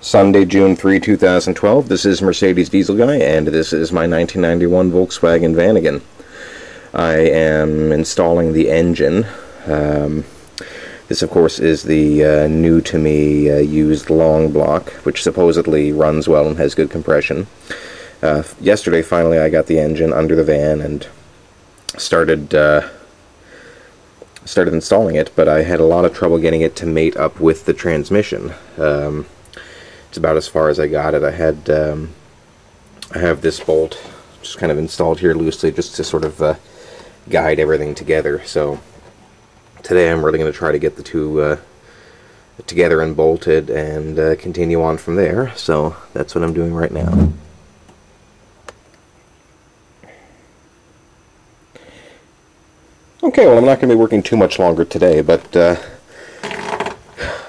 Sunday, June 3, 2012. This is Mercedes Diesel Guy, and this is my 1991 Volkswagen Vanagon. I am installing the engine. This, of course, is the new-to-me used long block, which supposedly runs well and has good compression. Yesterday, finally, I got the engine under the van and started installing it, but I had a lot of trouble getting it to mate up with the transmission. It's about as far as I got it. I have this bolt just kind of installed here loosely just to sort of guide everything together. So today I'm really going to try to get the two together and bolted and continue on from there. So that's what I'm doing right now. Okay, well, I'm not going to be working too much longer today, but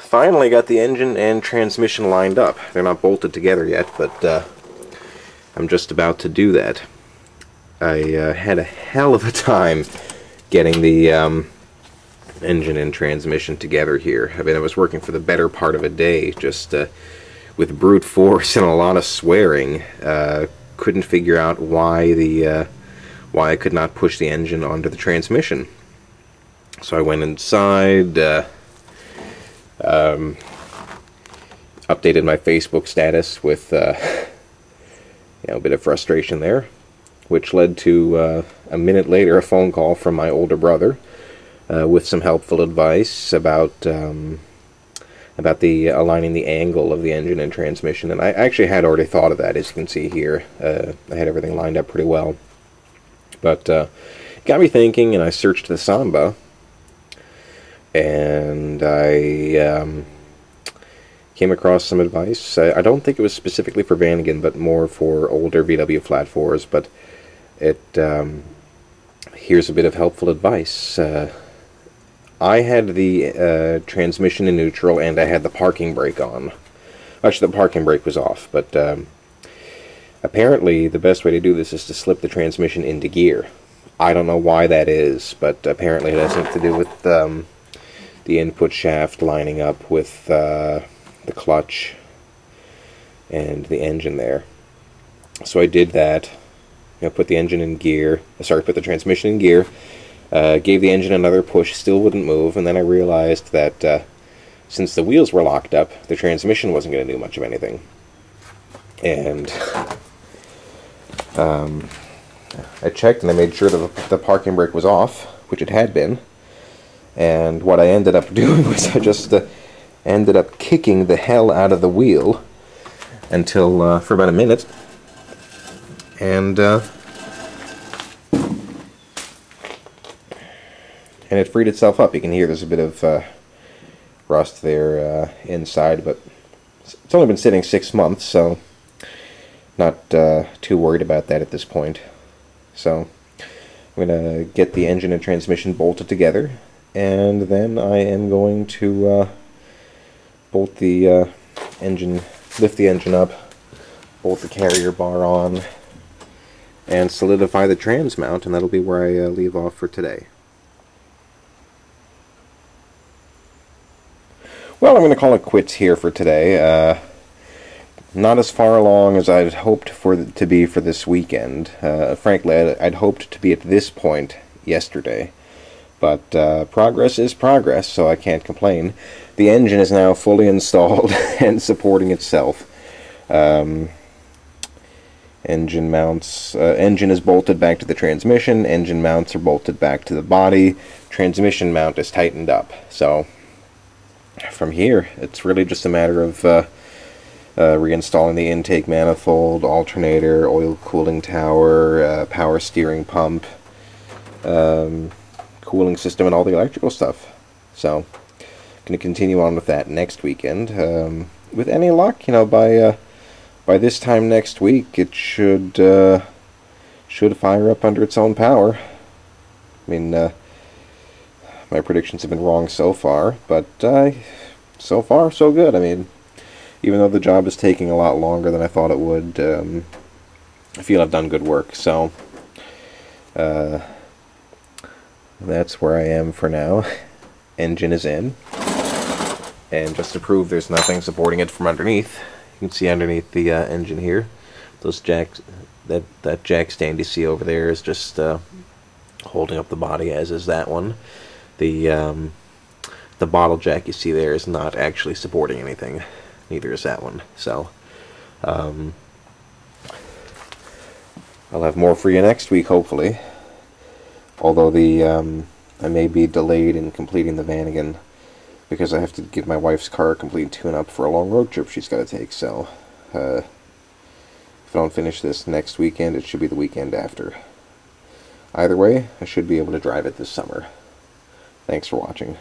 finally got the engine and transmission lined up. They're not bolted together yet, but I'm just about to do that. I had a hell of a time getting the engine and transmission together here. I mean, I was working for the better part of a day, just with brute force and a lot of swearing. Couldn't figure out why I could not push the engine onto the transmission. So I went inside, updated my Facebook status with a bit of frustration there, which led to a minute later a phone call from my older brother with some helpful advice about the aligning the angle of the engine and transmission. And I actually had already thought of that, as you can see here. I had everything lined up pretty well. But it got me thinking, and I searched the Samba, and I came across some advice. I don't think it was specifically for Vanagon, but more for older VW flat 4s, but here's a bit of helpful advice. I had the transmission in neutral, and I had the parking brake on. Actually, the parking brake was off, but apparently, the best way to do this is to slip the transmission into gear. I don't know why that is, but apparently it has something to do with the input shaft lining up with the clutch and the engine there. So I did that. Put the engine in gear. Put the transmission in gear. Gave the engine another push. Still wouldn't move, and then I realized that since the wheels were locked up, the transmission wasn't going to do much of anything. And I checked and I made sure that the parking brake was off, which it had been. And what I ended up doing was I just ended up kicking the hell out of the wheel until for about a minute, and it freed itself up. You can hear there's a bit of rust there inside, but it's only been sitting 6 months, so not too worried about that at this point. So I'm going to get the engine and transmission bolted together, and then I am going to bolt the engine, lift the engine up, bolt the carrier bar on, and solidify the trans mount, and that'll be where I leave off for today. Well, I'm going to call it quits here for today. Not as far along as I'd hoped to be for this weekend. Frankly, I'd hoped to be at this point yesterday. But progress is progress, so I can't complain. The engine is now fully installed and supporting itself. Engine mounts, engine is bolted back to the transmission. Engine mounts are bolted back to the body. Transmission mount is tightened up. So from here, it's really just a matter of reinstalling the intake manifold, alternator, oil cooling tower, power steering pump, cooling system, and all the electrical stuff. So I'm going to continue on with that next weekend. With any luck, by this time next week, it should fire up under its own power. I mean, my predictions have been wrong so far, but so far so good. I mean, even though the job is taking a lot longer than I thought it would, I feel I've done good work. So that's where I am for now. Engine is in, and just to prove there's nothing supporting it from underneath, You can see underneath the engine here, those jacks, that jack stand you see over there is just holding up the body, as is that one. The bottle jack you see there is not actually supporting anything. Neither is that one. So I'll have more for you next week, hopefully. Although I may be delayed in completing the Vanagon because I have to give my wife's car a complete tune-up for a long road trip she's got to take. So if I don't finish this next weekend, it should be the weekend after. Either way, I should be able to drive it this summer. Thanks for watching.